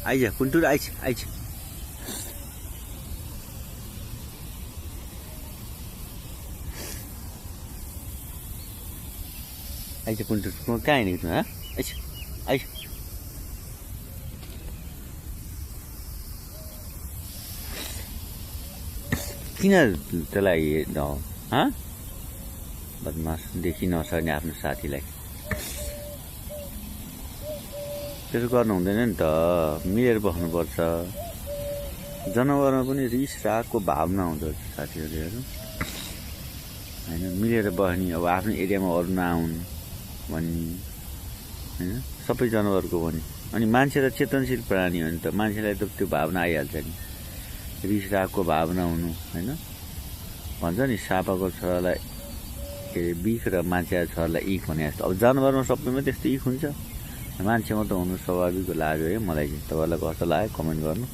आइज कुन्टुर आइज आइज आइज कुन्टुर कहाँ हिँडेको छु आइज आइज किन त्यसलाई बदमास देखि नसक्ने आफ्नो साथीलाई त्यसो गर्नु हुँदैन नि त मिलेर बस्नुपर्छ जनावरमा पनि रिस रागको भावना हुँदो रहेछ साथीहरू होइन मिलेर बस्ने अब आफ्नो एरियामा अरू नआउनु भन्ने होइन सबै जनावरको पनि अनि मान्छे त चेतनशील प्राणी हो नि त मान्छेलाई त त्यो भावना आइहाल्छ नि रिस रागको भावना हुनु होइन भन्छ नि सापाको छोरालाई के अरे बिख र मान्छेको छोरालाई इख भने जस्तो अब जनावरमा सबैमा त्यस्तो इख हुन्छ मान्छेमा त हुनु स्वाभाविक लाग्यो है मलाई चाहिँ तपाईँलाई कस्तो लाग्यो कमेन्ट गर्नु